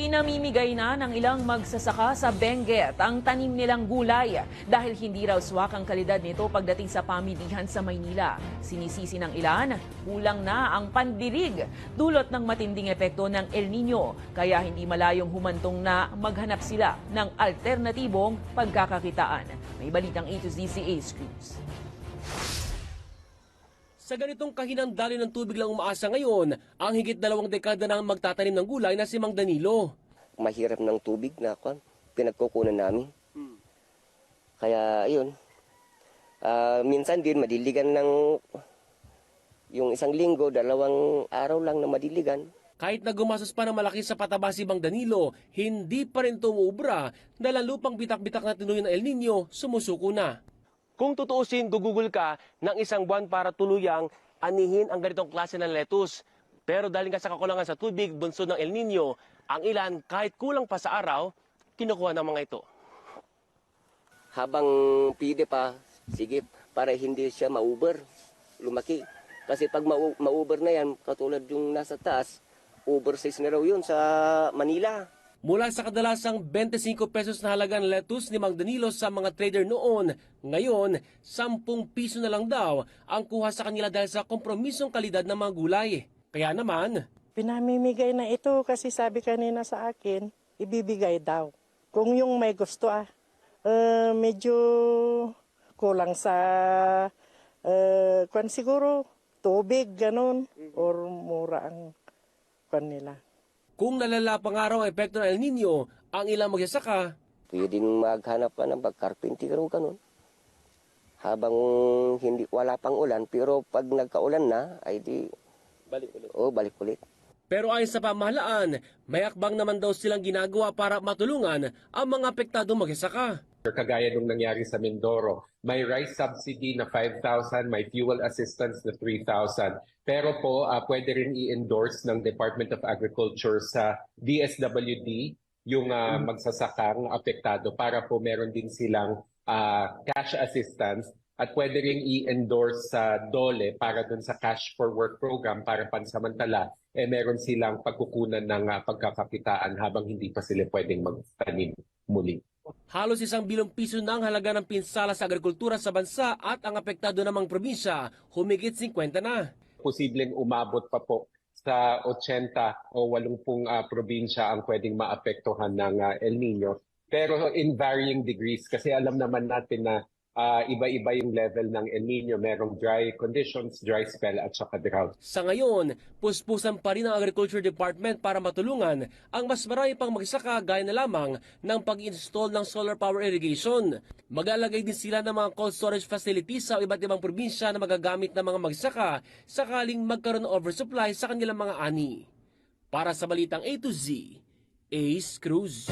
Pinamimigay na ng ilang magsasaka sa Benguet ang tanim nilang gulay dahil hindi raw swak ang kalidad nito pagdating sa pamilihan sa Maynila. Sinisisi ng ilan, kulang na ang pandirig dulot ng matinding epekto ng El Nino kaya hindi malayong humantong na maghanap sila ng alternatibong pagkakakitaan. May balitang A to Z si Ace Cruz. Sa ganitong kahinang daloy ng tubig lang umaasa ngayon, ang higit 2 dekada nang magtatanim ng gulay na si Mang Danilo. Mahirap ng tubig na pinagkukunan namin. Kaya ayun, minsan din madiligan ng yung isang linggo, 2 araw lang na madiligan. Kahit na gumastos pa ng malaki sa pataba si Mang Danilo, hindi pa rin tumubra dahil ang lupang bitak-bitak na tinuloy ng El Nino sumusuko na. Kung tutuusin, gugugol ka ng 1 buwan para tuluyang anihin ang ganitong klase ng lettuce. Pero dahil nga sa kakulangan sa tubig, bunsod ng El Nino, ang ilan kahit kulang pa sa araw, kinukuha ng mga ito. Habang pide pa, sige, para hindi siya ma-uber, lumaki. Kasi pag ma-uber na yan, katulad yung nasa taas, oversize na raw yun sa Manila. Mula sa kadalasang 25 pesos na halaga ng lettuce ni Mang Danilo sa mga trader noon, ngayon 10 piso na lang daw ang kuha sa kanila dahil sa kompromisong kalidad ng mga gulay. Kaya naman, pinamimigay na ito kasi sabi kanina sa akin, ibibigay daw. Kung yung may gusto medyo kulang sa siguro tubig, ganun, or mura ang nila. kung lalala pang araw ang epekto ng El Nino, ang ilang magsasaka, Pwedeng maghanap pa ng pag-carpentero, ganun. Habang wala pang ulan, pero pag nagkaulan na, ay di balik ulit. pero ayon sa pamahalaan, may akbang naman daw silang ginagawa para matulungan ang mga apektadong magsasaka. Kagaya nung nangyari sa Mindoro, may rice subsidy na 5,000, may fuel assistance na 3,000. Pero po, pwede rin i-endorse ng Department of Agriculture sa DSWD yung magsasakang apektado para po meron din silang cash assistance at pwede rin i-endorse sa DOLE para dun sa cash for work program para pansamantala meron silang pagkukunan ng pagkakakitaan habang hindi pa sila pwedeng magtanim muli. Halos 1 bilyong piso na ang halaga ng pinsala sa agrikultura sa bansa at ang apektado namang probinsya, humigit 50 na. Posibleng umabot pa po sa 80 o 80 probinsya ang pwedeng maapektuhan ng El Nino. Pero in varying degrees kasi alam naman natin na iba-iba yung level ng El Nino. Merong dry conditions, dry spell at saka drought. Sa ngayon, puspusan pa rin ang Agriculture Department para matulungan ang mas marami pang magsasaka gaya na lamang ng pag-install ng solar power irrigation. Maglalagay din sila ng mga cold storage facilities sa iba't ibang probinsya na magagamit ng mga magsasaka sakaling magkaroon ng oversupply sa kanilang mga ani. Para sa Balitang A to Z, Ace Cruz.